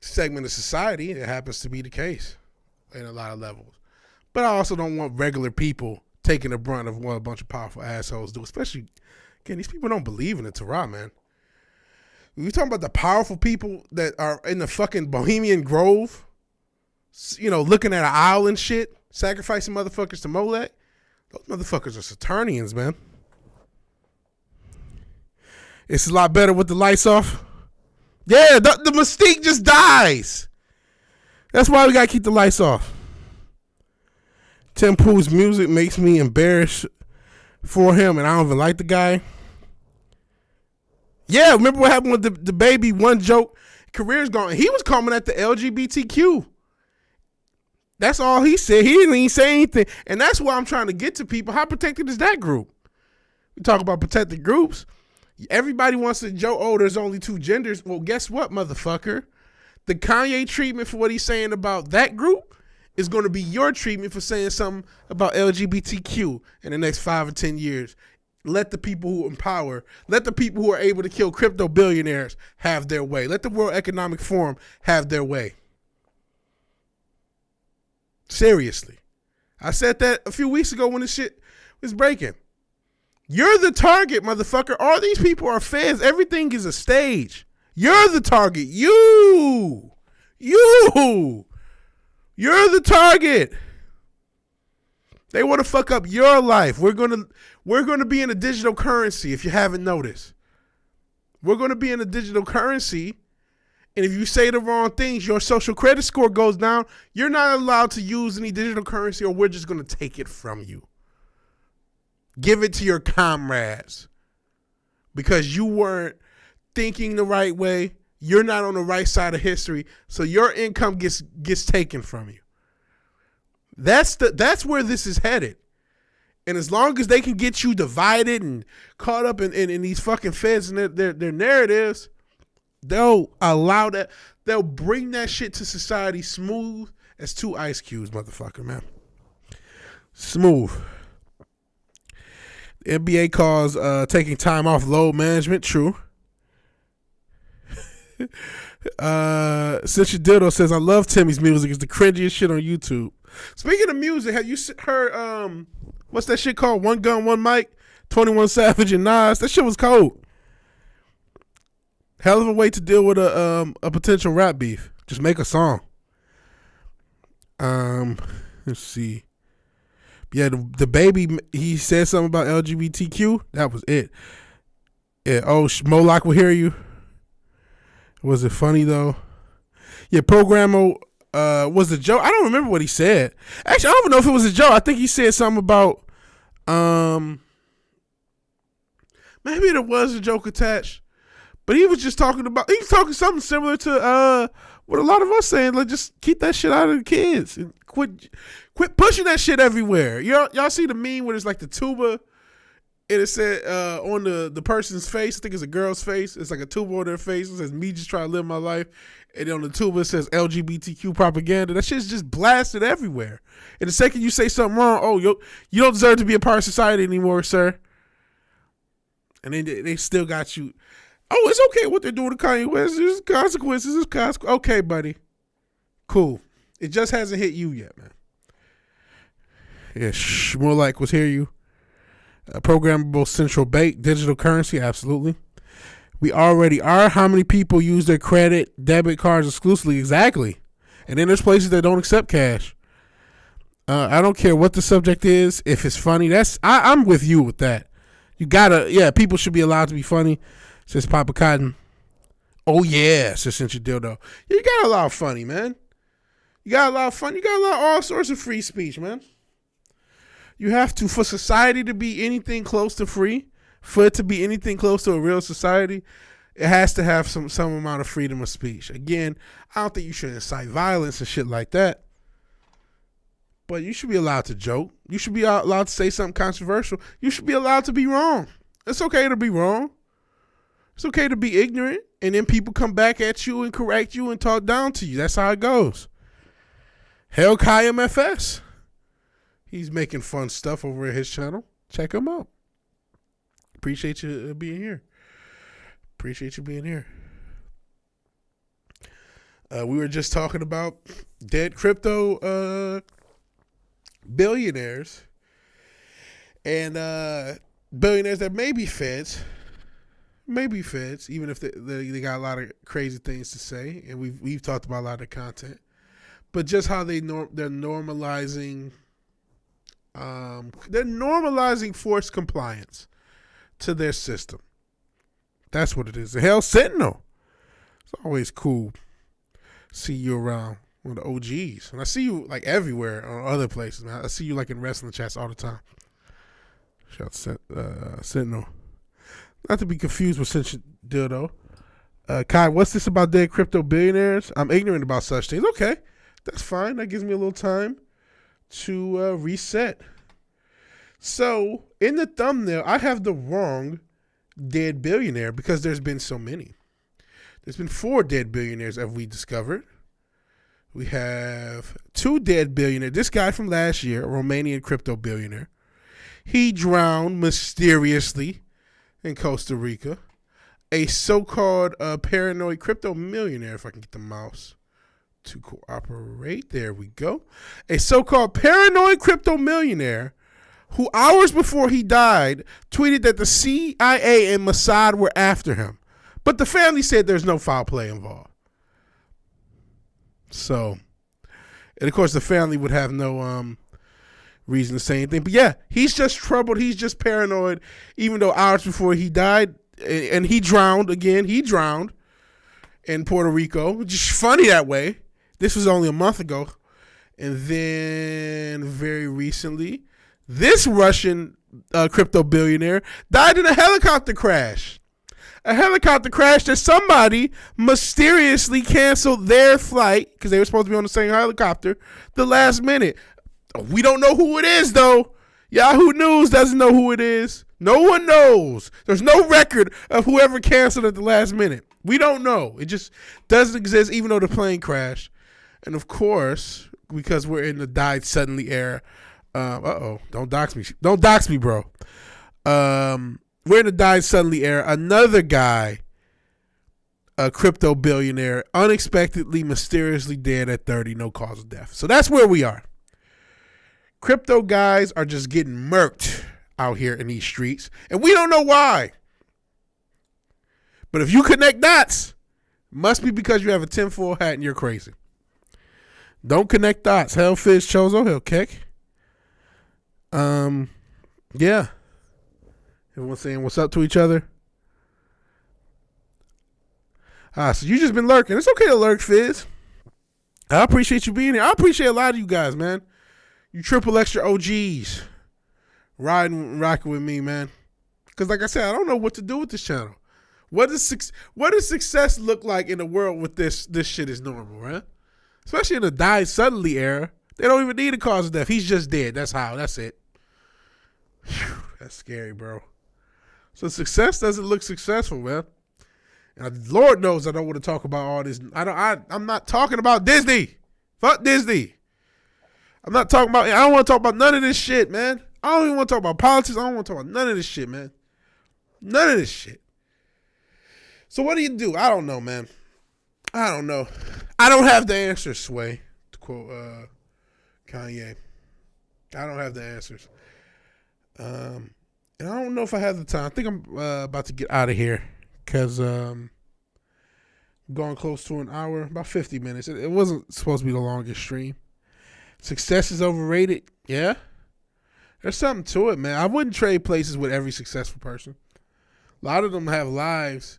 segment of society. It happens to be the case in a lot of levels. But I also don't want regular people taking the brunt of what a bunch of powerful assholes do. Especially, again, these people don't believe in the Torah, man. We're talking about the powerful people that are in the fucking Bohemian Grove, looking at an owl and shit. Sacrificing motherfuckers to Molech. Those motherfuckers are Saturnians, man. It's a lot better with the lights off. Yeah, the mystique just dies. That's why we gotta keep the lights off. Tim Pool's music makes me embarrassed for him, and I don't even like the guy. Yeah, remember what happened with the baby? One joke, career's gone. He was coming at the LGBTQ. That's all he said. He didn't even say anything. And that's why I'm trying to get to people. How protected is that group? We talk about protected groups. Everybody wants to joke, oh, there's only two genders. Well, guess what, motherfucker? The Kanye treatment for what he's saying about that group is going to be your treatment for saying something about LGBTQ in the next 5 or 10 years. Let the people who empower, let the people who are able to kill crypto billionaires have their way. Let the World Economic Forum have their way. Seriously. I said that a few weeks ago when this shit was breaking. You're the target, motherfucker. All these people are feds. Everything is a stage. You're the target. You're the target. They want to fuck up your life. We're gonna be in a digital currency, if you haven't noticed. We're gonna be in a digital currency. And if you say the wrong things, your social credit score goes down. You're not allowed to use any digital currency, or we're just going to take it from you. Give it to your comrades. Because you weren't thinking the right way. You're not on the right side of history. So your income gets taken from you. That's where this is headed. And as long as they can get you divided and caught up in these fucking feds and their narratives, they'll allow that. They'll bring that shit to society smooth as 2 ice cubes, motherfucker, man. Smooth. The NBA calls taking time off load management. True. Since your dildo says, I love Timmy's music. It's the cringiest shit on YouTube. Speaking of music, have you heard, what's that shit called? One Gun, One Mic? 21 Savage and Nas. That shit was cold. Hell of a way to deal with a potential rap beef. Just make a song. Let's see. Yeah, the baby, he said something about LGBTQ. That was it. Yeah, Moloch will hear you. Was it funny though? Yeah, programmer was the joke. I don't remember what he said. Actually, I don't even know if it was a joke. I think he said something about maybe there was a joke attached, but he was just talking something similar to what a lot of us saying. Like, just keep that shit out of the kids and quit pushing that shit everywhere. Y'all see the meme where it's like the tuba, and it said on the person's face, I think it's a girl's face, it's like a tuba on their face. It says, "Me just trying to live my life." And on the tuba it says LGBTQ propaganda. That shit's just blasted everywhere. And the second you say something wrong, oh, you don't deserve to be a part of society anymore, sir. And then they still got you. Oh, it's okay what they're doing to Kanye West. There's consequences. Okay, buddy. Cool. It just hasn't hit you yet, man. Yeah, more like was hear you. Programmable central bank, digital currency, absolutely. We already are. How many people use their credit, debit cards exclusively? Exactly. And then there's places that don't accept cash. I don't care what the subject is. If it's funny, I'm with you with that. You gotta, people should be allowed to be funny. Says Papa Cotton. Oh yeah, says Cinch Dildo. You gotta allow funny, man. You gotta allow fun. You gotta allow all sorts of free speech, man. You have to, for society to be anything close to free, for it to be anything close to a real society, it has to have some amount of freedom of speech. Again, I don't think you should incite violence and shit like that. But you should be allowed to joke. You should be allowed to say something controversial. You should be allowed to be wrong. It's okay to be wrong. It's okay to be ignorant. And then people come back at you and correct you and talk down to you. That's how it goes. Hell, Kayam FS. He's making fun stuff over at his channel. Check him out. Appreciate you being here. We were just talking about dead crypto billionaires and billionaires that may be feds, even if they got a lot of crazy things to say, and we've talked about a lot of content, but just how they're normalizing forced compliance to their system. That's what it is. The Hell Sentinel. It's always cool see you around with the OGs. And I see you like everywhere on other places, man. I see you like in wrestling chats all the time. Shout out Sentinel. Not to be confused with Cinch Dildo. Kai, what's this about dead crypto billionaires? I'm ignorant about such things. Okay, that's fine. That gives me a little time to reset. So, in the thumbnail, I have the wrong dead billionaire because there's been so many. There's been 4 dead billionaires that we discovered. We have 2 dead billionaires. This guy from last year, a Romanian crypto billionaire. He drowned mysteriously in Costa Rica. A so-called paranoid crypto millionaire, if I can get the mouse to cooperate. There we go. A so-called paranoid crypto millionaire who hours before he died tweeted that the CIA and Mossad were after him. But the family said there's no foul play involved. So, and of course the family would have no reason to say anything. But yeah, he's just troubled. He's just paranoid, even though hours before he died, and he drowned again. He drowned in Puerto Rico, which is funny that way. This was only a month ago. And then very recently, this Russian crypto billionaire died in a helicopter crash. A helicopter crash that somebody mysteriously canceled their flight because they were supposed to be on the same helicopter the last minute. We don't know who it is, though. Yahoo News doesn't know who it is. No one knows. There's no record of whoever canceled at the last minute. We don't know. It just doesn't exist, even though the plane crashed. And of course, because we're in the died suddenly era. Don't dox me. Don't dox me, bro. We're in the died suddenly era. Another guy, a crypto billionaire, unexpectedly, mysteriously dead at 30, no cause of death. So that's where we are. Crypto guys are just getting murked out here in these streets, and we don't know why. But if you connect dots, it must be because you have a tinfoil hat and you're crazy. Don't connect dots. Hell Fizz Chozo, hell kick. Yeah. Everyone saying what's up to each other. So you just been lurking. It's okay to lurk, Fizz. I appreciate you being here. I appreciate a lot of you guys, man. You triple extra OGs riding, rocking with me, man. Because like I said, I don't know what to do with this channel. What does success look like in the world with this shit is normal, right? Especially in the died suddenly era. They don't even need a cause of death. He's just dead. That's how. That's it. Whew, that's scary, bro. So success doesn't look successful, man. And Lord knows I don't want to talk about all this. I'm not talking about Disney. Fuck Disney. I don't want to talk about none of this shit, man. I don't even want to talk about politics. I don't want to talk about none of this shit, man. None of this shit. So what do? I don't know, man. I don't know. I don't have the answers, Sway, to quote Kanye. I don't have the answers. And I don't know if I have the time. I think I'm about to get out of here because going close to an hour, about 50 minutes. It wasn't supposed to be the longest stream. Success is overrated. Yeah. There's something to it, man. I wouldn't trade places with every successful person. A lot of them have lives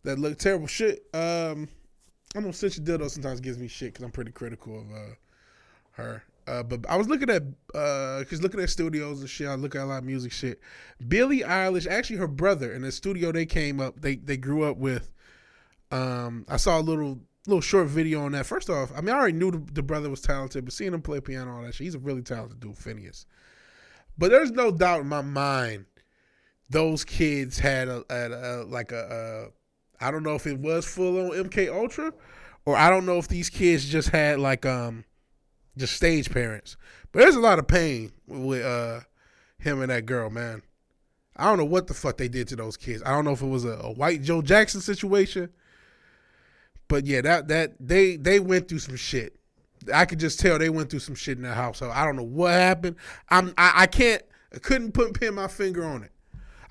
that look terrible. Shit. I know Stitch Dildo sometimes gives me shit because I'm pretty critical of her. But I was looking at studios and shit. I look at a lot of music shit. Billie Eilish, actually her brother, in the studio they came up, they grew up with. I saw a little short video on that. First off, I mean, I already knew the brother was talented, but seeing him play piano and all that shit, he's a really talented dude, Phineas. But there's no doubt in my mind those kids had a I don't know if it was full on MK Ultra, or I don't know if these kids just had just stage parents. But there's a lot of pain with him and that girl, man. I don't know what the fuck they did to those kids. I don't know if it was a white Joe Jackson situation. But yeah, that they went through some shit. I could just tell they went through some shit in that household. I don't know what happened. I couldn't pin my finger on it.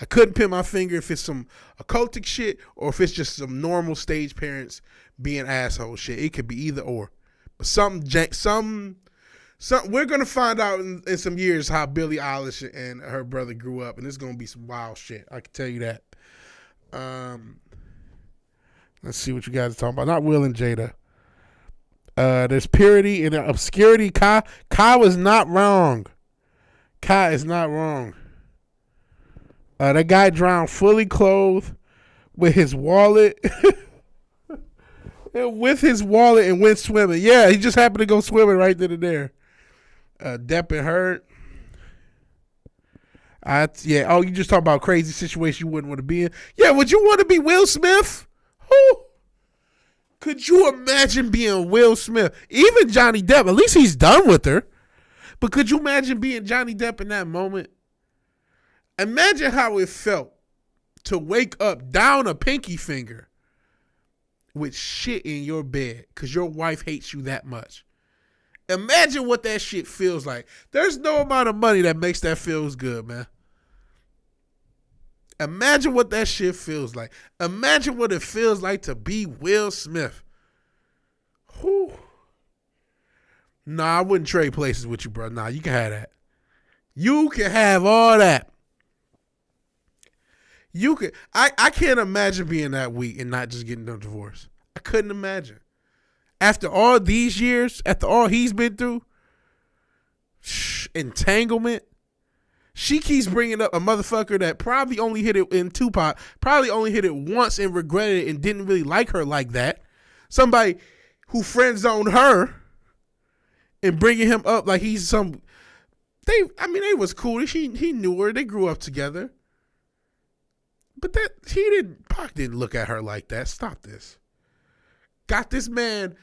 I couldn't pin my finger if it's some occultic shit or if it's just some normal stage parents being asshole shit. It could be either or. But some we're gonna find out in some years how Billie Eilish and her brother grew up, and it's gonna be some wild shit. I can tell you that. Let's see what you guys are talking about. Not Will and Jada. There's purity and obscurity. Kai was not wrong. Kai is not wrong. That guy drowned fully clothed with his wallet. And went swimming. Yeah, he just happened to go swimming right then and there. Depp and Heard. Oh, you just talking about crazy situation you wouldn't want to be in. Yeah, would you want to be Will Smith? Who? Could you imagine being Will Smith? Even Johnny Depp. At least he's done with her. But could you imagine being Johnny Depp in that moment? Imagine how it felt to wake up down a pinky finger with shit in your bed because your wife hates you that much. Imagine what that shit feels like. There's no amount of money that makes that feels good, man. Imagine what that shit feels like. Imagine what it feels like to be Will Smith. Whew. Nah, I wouldn't trade places with you, bro. Nah, you can have that. You can have all that. You can. I can't imagine being that weak and not just getting a divorce. I couldn't imagine. After all these years, after all he's been through, entanglement. She keeps bringing up a motherfucker that probably only hit it in Tupac, probably only hit it once and regretted it and didn't really like her like that. Somebody who friend zoned her and bringing him up like he's some. They was cool. He knew her. They grew up together. But Pac didn't look at her like that. Stop this. Got this man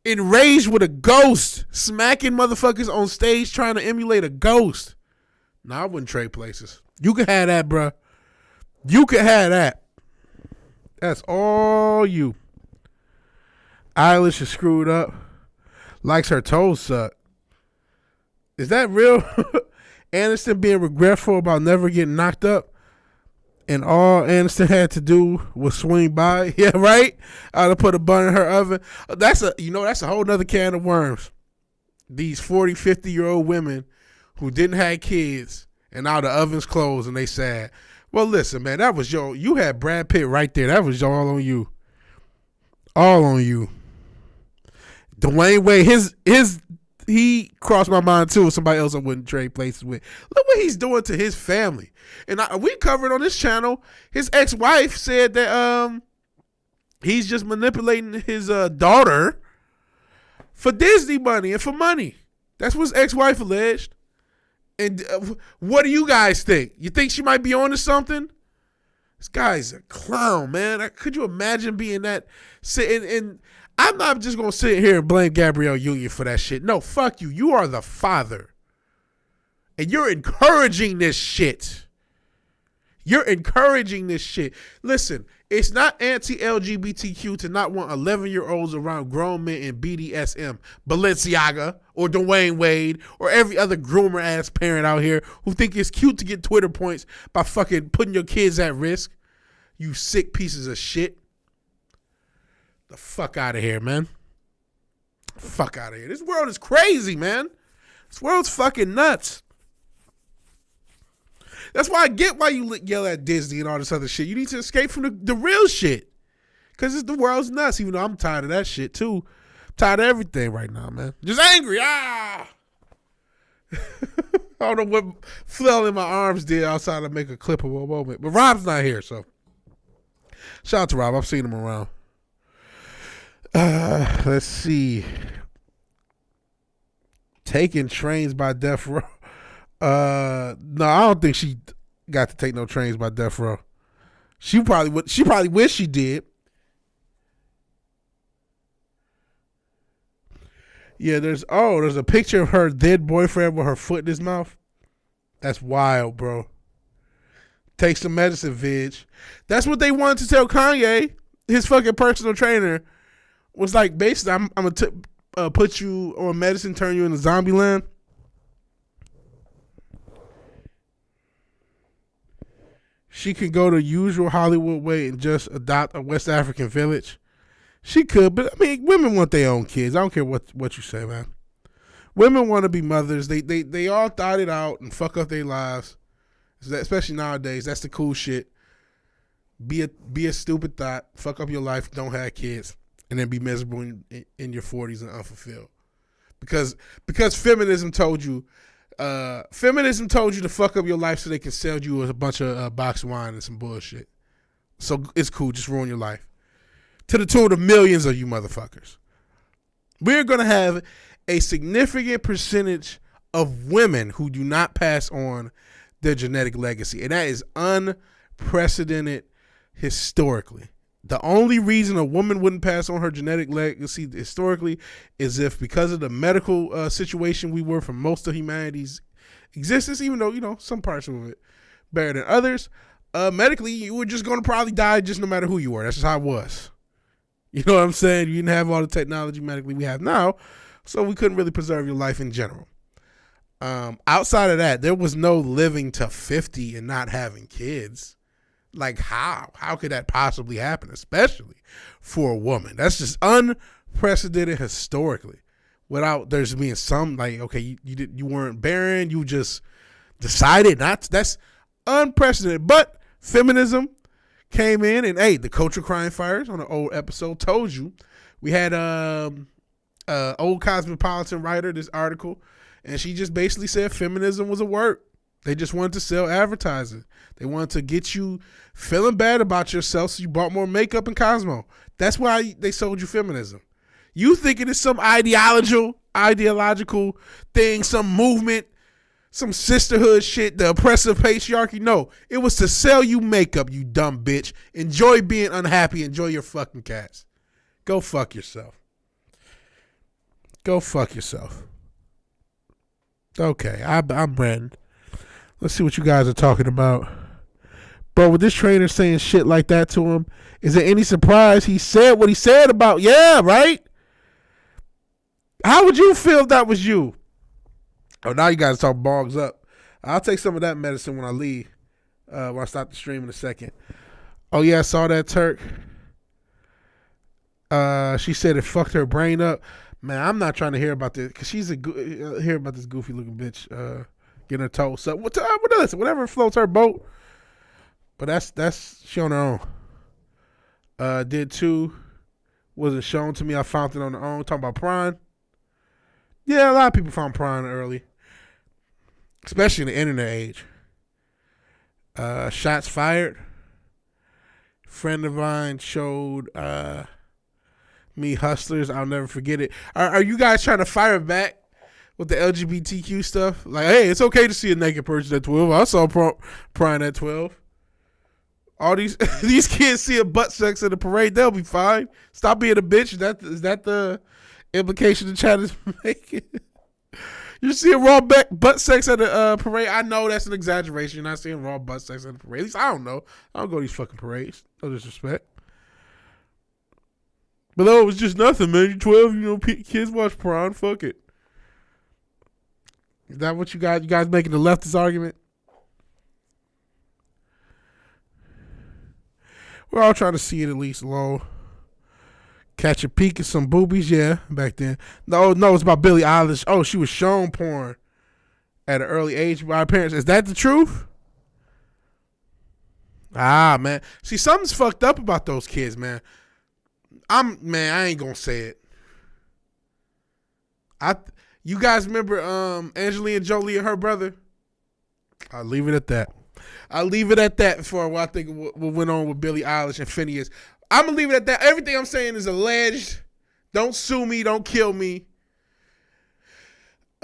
enraged with a ghost, smacking motherfuckers on stage trying to emulate a ghost. No, I wouldn't trade places. You can have that, bro. You can have that. That's all you. Eilish is screwed up. Likes her toes suck. Is that real? Aniston being regretful about never getting knocked up. And all Aniston had to do was swing by. Yeah, right? To put a bun in her oven. That's a whole nother can of worms. These 40, 50-year-old women who didn't have kids and now the oven's closed and they sad. Well, listen, man, you had Brad Pitt right there. That was all on you. All on you. Dwayne Wade, he crossed my mind too. Somebody else I wouldn't trade places with. Look what he's doing to his family. And we covered on this channel. His ex-wife said that he's just manipulating his daughter for Disney money and for money. That's what his ex-wife alleged. And what do you guys think? You think she might be on to something? This guy's a clown, man. Could you imagine being that? And I'm not just going to sit here and blame Gabrielle Union for that shit. No, fuck you. You are the father. And you're encouraging this shit. You're encouraging this shit. Listen, it's not anti-LGBTQ to not want 11-year-olds around grown men in BDSM, Balenciaga, or Dwayne Wade, or every other groomer-ass parent out here who think it's cute to get Twitter points by fucking putting your kids at risk. You sick pieces of shit. The fuck out of here, man. Fuck out of here. This world is crazy, man. This world's fucking nuts. That's why I get why you yell at Disney and all this other shit. You need to escape from the real shit. Because the world's nuts, even though I'm tired of that shit too. I'm tired of everything right now, man. Just angry. I don't know what flail in my arms did outside to make a clip of a moment. But Rob's not here, so. Shout out to Rob. I've seen him around. Let's see. Taking trains by Death Row. No, I don't think she got to take no trains by Death Row. She probably wish she did. Yeah, there's a picture of her dead boyfriend with her foot in his mouth. That's wild, bro. Take some medicine, Vig. That's what they wanted to tell Kanye. His fucking personal trainer was like, basically, I'm gonna put you on medicine, turn you into zombie land. She can go the usual Hollywood way and just adopt a West African village. She could, but I mean, women want their own kids. I don't care what you say, man. Women want to be mothers. They all thought it out and fuck up their lives. Especially nowadays, that's the cool shit. Be a stupid thought, fuck up your life, don't have kids, and then be miserable in your 40s and unfulfilled. Because feminism told you to fuck up your life so they can sell you a bunch of box of wine and some bullshit. So it's cool, just ruin your life. To the tune of millions of you motherfuckers. We're going to have a significant percentage of women who do not pass on their genetic legacy. And that is unprecedented historically. The only reason a woman wouldn't pass on her genetic legacy historically is if, because of the medical situation we were for most of humanity's existence, even though, some parts of it better than others, medically, you were just going to probably die just no matter who you were. That's just how it was. You know what I'm saying? You didn't have all the technology medically we have now, so we couldn't really preserve your life in general. Outside of that, there was no living to 50 and not having kids. Like, how? How could that possibly happen, especially for a woman? That's just unprecedented historically. Without there's being some, like, okay, you weren't barren, you just decided not to. That's unprecedented. But feminism came in, and hey, the Culture Crime Fires on an old episode told you. We had old Cosmopolitan writer this article, and she just basically said feminism was a work. They just wanted to sell advertising. They wanted to get you feeling bad about yourself, so you bought more makeup and Cosmo. That's why they sold you feminism. You thinking it's some ideological thing, some movement, some sisterhood shit, the oppressive patriarchy. No, it was to sell you makeup, you dumb bitch. Enjoy being unhappy. Enjoy your fucking cats. Go fuck yourself. Go fuck yourself. Okay, I'm Brandon. Let's see what you guys are talking about. Bro, with this trainer saying shit like that to him, is there any surprise he said what he said about, yeah, right? How would you feel if that was you? Oh, now you guys talk bogs up. I'll take some of that medicine when I leave. When I stop the stream in a second. Oh, yeah, I saw that, Turk. She said it fucked her brain up. Man, I'm not trying to hear about this, because she's hear about this goofy looking bitch getting her toes up. Whatever floats her boat. But that's she on her own. Did too. wasn't shown to me. I found it on their own. Talking about Prime. Yeah, a lot of people found Prime early, especially in the internet age. Shots fired. Friend of mine showed me Hustlers. I'll never forget it. Are you guys trying to fire back with the LGBTQ stuff? Like, hey, it's okay to see a naked person at 12. I saw Prime at 12. All these kids see a butt sex at a parade, they'll be fine. Stop being a bitch. Is that the implication the chat is making? You see a raw butt sex at a parade? I know that's an exaggeration. You're not seeing raw butt sex at a parade. At least I don't know. I don't go to these fucking parades. No disrespect. But no, it was just nothing, man. You're 12, kids watch Prime. Fuck it. Is that what you guys? You guys making the leftist argument? We're all trying to see it at least low. Catch a peek at some boobies, yeah, back then. No, it's about Billie Eilish. Oh, she was shown porn at an early age by her parents. Is that the truth? Ah, man. See, something's fucked up about those kids, man. I ain't gonna say it. You guys remember Angelina Jolie and her brother? I'll leave it at that. For what I think what went on with Billie Eilish and Phineas. I'm going to leave it at that. Everything I'm saying is alleged. Don't sue me. Don't kill me.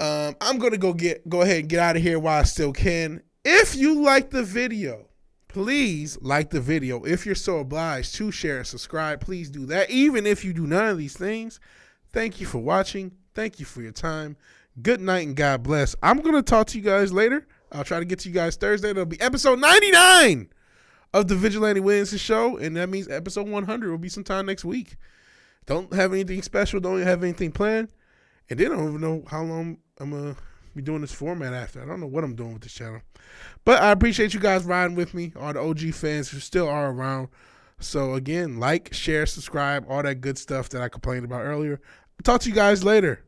I'm going to go ahead and get out of here while I still can. If you like the video, please like the video. If you're so obliged to share and subscribe, please do that. Even if you do none of these things, thank you for watching. Thank you for your time. Good night and God bless. I'm going to talk to you guys later. I'll try to get to you guys Thursday. It'll be episode 99 of the Vigilante Williamson show, and that means episode 100 will be sometime next week. Don't have anything special. Don't have anything planned. And then I don't even know how long I'm going to be doing this format after. I don't know what I'm doing with this channel. But I appreciate you guys riding with me, all the OG fans who still are around. So, again, like, share, subscribe, all that good stuff that I complained about earlier. I'll talk to you guys later.